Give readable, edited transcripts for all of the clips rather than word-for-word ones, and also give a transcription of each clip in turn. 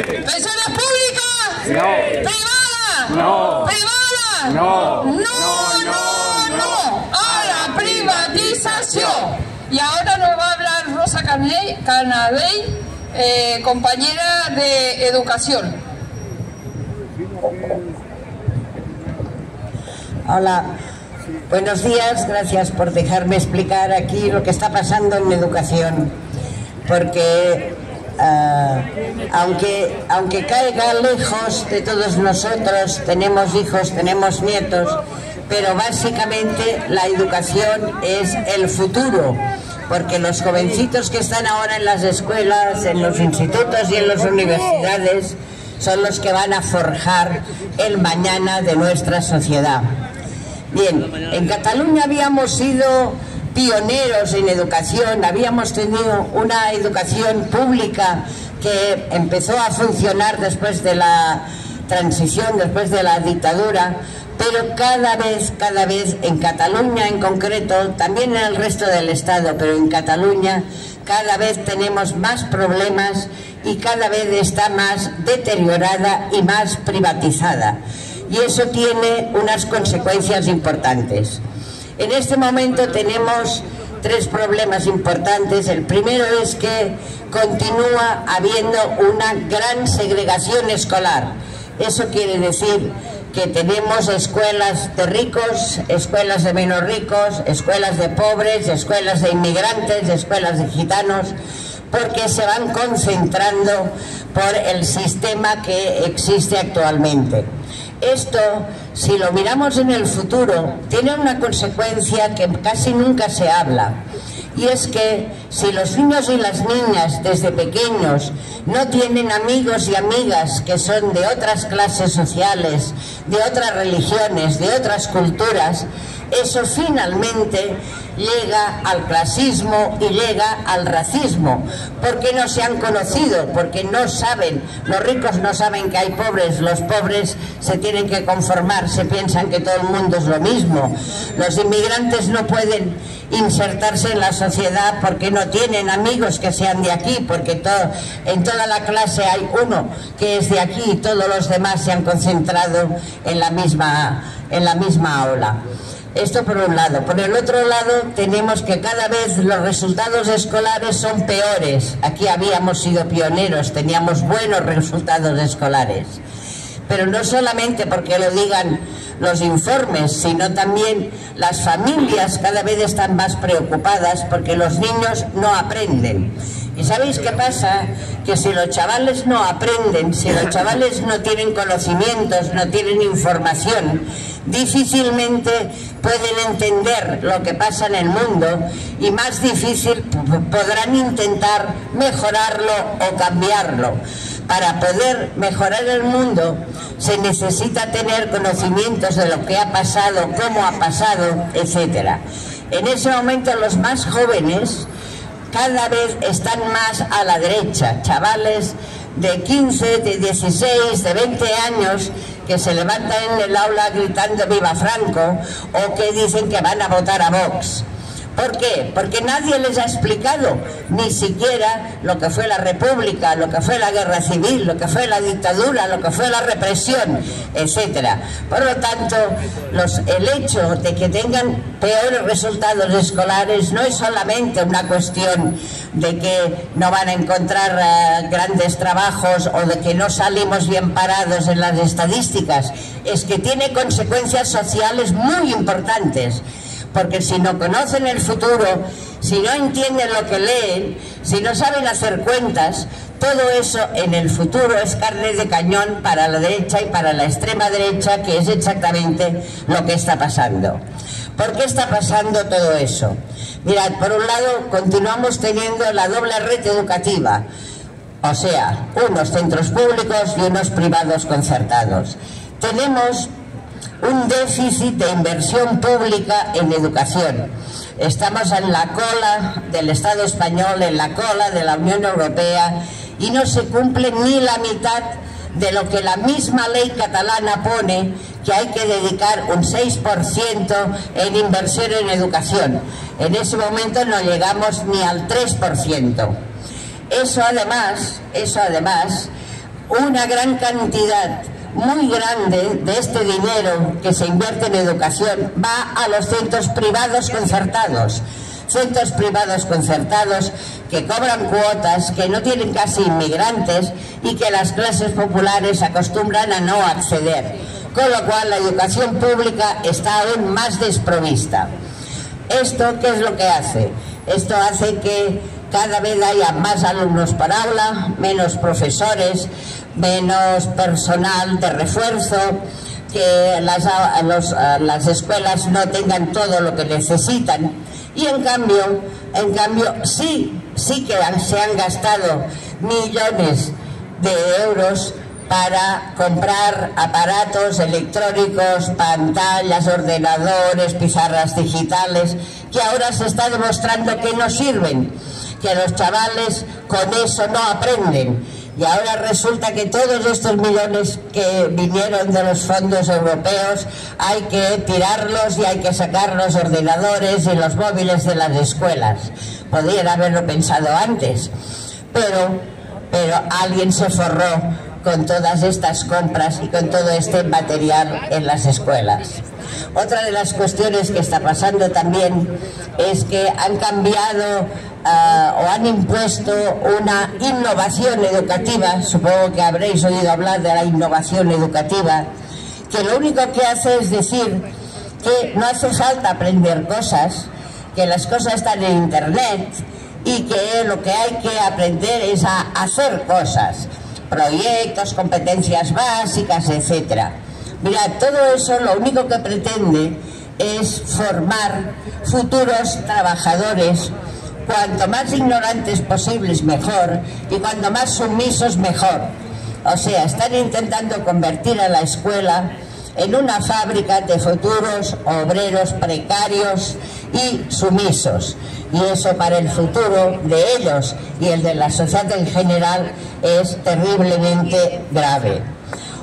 ¿Pensiones públicas? No. ¿Privadas? No. ¿Privadas? No. No. A la privatización. Y ahora nos va a hablar Rosa Canadell, compañera de Educación. Hola, buenos días, gracias por dejarme explicar aquí lo que está pasando en educación, porque aunque caiga lejos de todos nosotros, tenemos hijos, tenemos nietos, pero básicamente la educación es el futuro, porque los jovencitos que están ahora en las escuelas, en los institutos y en las universidades son los que van a forjar el mañana de nuestra sociedad. Bien, en Cataluña habíamos sido pioneros en educación, habíamos tenido una educación pública que empezó a funcionar después de la transición, después de la dictadura, pero cada vez en Cataluña en concreto, también en el resto del Estado, pero en Cataluña cada vez tenemos más problemas y cada vez está más deteriorada y más privatizada. Y eso tiene unas consecuencias importantes. En este momento tenemos tres problemas importantes. El primero es que continúa habiendo una gran segregación escolar. Eso quiere decir que tenemos escuelas de ricos, escuelas de menos ricos, escuelas de pobres, escuelas de inmigrantes, escuelas de gitanos, porque se van concentrando por el sistema que existe actualmente. Esto, si lo miramos en el futuro, tiene una consecuencia que casi nunca se habla. Y es que si los niños y las niñas desde pequeños no tienen amigos y amigas que son de otras clases sociales, de otras religiones, de otras culturas, eso finalmente llega al clasismo y llega al racismo, porque no se han conocido, porque no saben, los ricos no saben que hay pobres, los pobres se tienen que conformar, se piensan que todo el mundo es lo mismo, los inmigrantes no pueden insertarse en la sociedad porque no tienen amigos que sean de aquí, porque en toda la clase hay uno que es de aquí y todos los demás se han concentrado en la misma aula. Esto por un lado. Por el otro lado tenemos que cada vez los resultados escolares son peores. Aquí habíamos sido pioneros, teníamos buenos resultados escolares. Pero no solamente porque lo digan los informes, sino también las familias cada vez están más preocupadas porque los niños no aprenden. ¿Y sabéis qué pasa? Que si los chavales no aprenden, si los chavales no tienen conocimientos, no tienen información, difícilmente pueden entender lo que pasa en el mundo y más difícil podrán intentar mejorarlo o cambiarlo. Para poder mejorar el mundo se necesita tener conocimientos de lo que ha pasado, cómo ha pasado, etc. En ese momento los más jóvenes cada vez están más a la derecha, chavales de 15, de 16, de 20 años que se levantan en el aula gritando ¡Viva Franco! O que dicen que van a votar a Vox. ¿Por qué? Porque nadie les ha explicado ni siquiera lo que fue la República, lo que fue la guerra civil, lo que fue la dictadura, lo que fue la represión, etcétera. Por lo tanto, el hecho de que tengan peores resultados escolares no es solamente una cuestión de que no van a encontrar grandes trabajos o de que no salimos bien parados en las estadísticas, es que tiene consecuencias sociales muy importantes. Porque si no conocen el futuro, si no entienden lo que leen, si no saben hacer cuentas, todo eso en el futuro es carne de cañón para la derecha y para la extrema derecha, que es exactamente lo que está pasando. ¿Por qué está pasando todo eso? Mirad, por un lado continuamos teniendo la doble red educativa, o sea, unos centros públicos y unos privados concertados. Tenemos un déficit de inversión pública en educación. Estamos en la cola del Estado español, en la cola de la Unión Europea, y no se cumple ni la mitad de lo que la misma ley catalana pone, que hay que dedicar un 6% en inversión en educación. En ese momento no llegamos ni al 3%. Eso además, una gran cantidad muy grande de este dinero que se invierte en educación va a los centros privados concertados que cobran cuotas, que no tienen casi inmigrantes y que las clases populares acostumbran a no acceder, con lo cual la educación pública está aún más desprovista. ¿Esto qué es lo que hace? Esto hace que cada vez haya más alumnos por aula, menos profesores, menos personal de refuerzo, que las escuelas no tengan todo lo que necesitan. Y en cambio sí que se han gastado millones de euros para comprar aparatos electrónicos, pantallas, ordenadores, pizarras digitales, que ahora se está demostrando que no sirven, que los chavales con eso no aprenden. Y ahora resulta que todos estos millones que vinieron de los fondos europeos hay que tirarlos y hay que sacar los ordenadores y los móviles de las escuelas. Podrían haberlo pensado antes, pero alguien se forró con todas estas compras y con todo este material en las escuelas. Otra de las cuestiones que está pasando también es que han cambiado o han impuesto una innovación educativa. Supongo que habréis oído hablar de la innovación educativa, que lo único que hace es decir que no hace falta aprender cosas, que las cosas están en internet y que lo que hay que aprender es a hacer cosas, proyectos, competencias básicas, etcétera. Mirad, todo eso lo único que pretende es formar futuros trabajadores, cuanto más ignorantes posibles mejor y cuanto más sumisos mejor. O sea, están intentando convertir a la escuela en una fábrica de futuros obreros precarios y sumisos. Y eso para el futuro de ellos y el de la sociedad en general es terriblemente grave.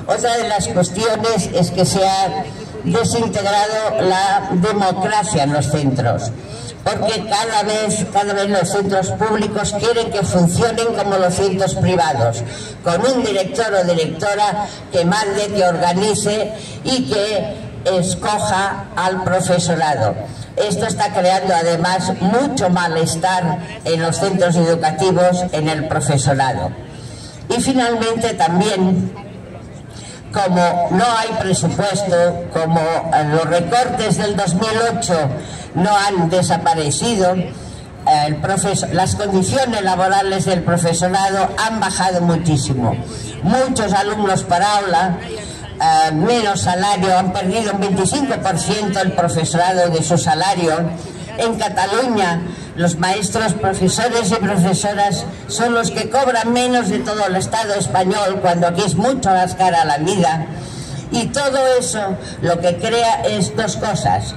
Otra de las cuestiones es que se ha desintegrado la democracia en los centros, porque cada vez los centros públicos quieren que funcionen como los centros privados, con un director o directora que mande, que organice y que escoja al profesorado. Esto está creando además mucho malestar en los centros educativos, en el profesorado. Y finalmente también, como no hay presupuesto, como los recortes del 2008 no han desaparecido, las condiciones laborales del profesorado han bajado muchísimo. Muchos alumnos por aula, menos salario, han perdido un 25% el profesorado de su salario. En Cataluña, los maestros, profesores y profesoras son los que cobran menos de todo el Estado español, cuando aquí es mucho más cara la vida. Y todo eso lo que crea es dos cosas.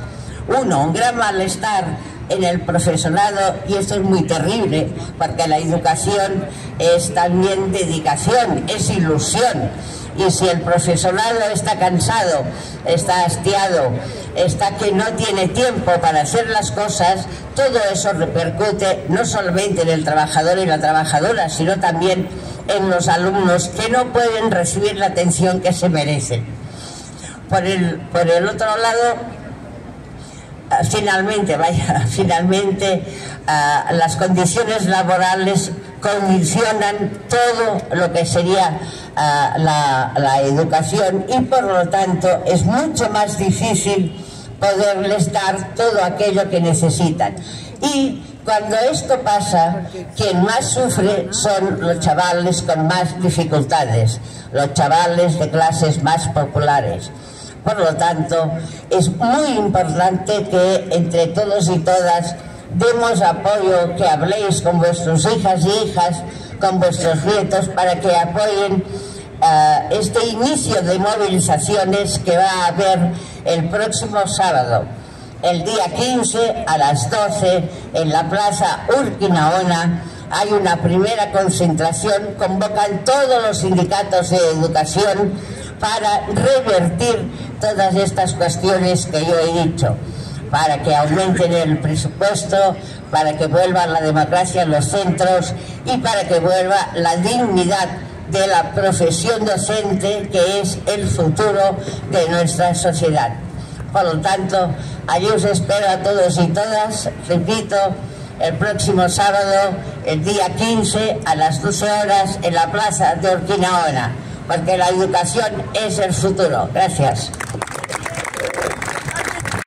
Uno, un gran malestar en el profesorado, y esto es muy terrible, porque la educación es también dedicación, es ilusión. Y si el profesorado está cansado, está hastiado, está que no tiene tiempo para hacer las cosas, todo eso repercute no solamente en el trabajador y la trabajadora, sino también en los alumnos, que no pueden recibir la atención que se merecen. Por el otro lado, finalmente las condiciones laborales condicionan todo lo que sería la educación, y por lo tanto es mucho más difícil poderles dar todo aquello que necesitan. Y cuando esto pasa, quien más sufre son los chavales con más dificultades, los chavales de clases más populares. Por lo tanto, es muy importante que entre todos y todas demos apoyo, que habléis con vuestros hijas y hijas, con vuestros nietos, para que apoyen este inicio de movilizaciones que va a haber el próximo sábado, el día 15 a las 12 en la Plaza Urquinaona. Hay una primera concentración, convocan todos los sindicatos de educación para revertir todas estas cuestiones que yo he dicho, para que aumenten el presupuesto, para que vuelva la democracia en los centros y para que vuelva la dignidad de la profesión docente, que es el futuro de nuestra sociedad. Por lo tanto, allí os espero a todos y todas, repito, el próximo sábado, el día 15, a las 12 horas, en la plaza de Urquinaona, porque la educación es el futuro. Gracias.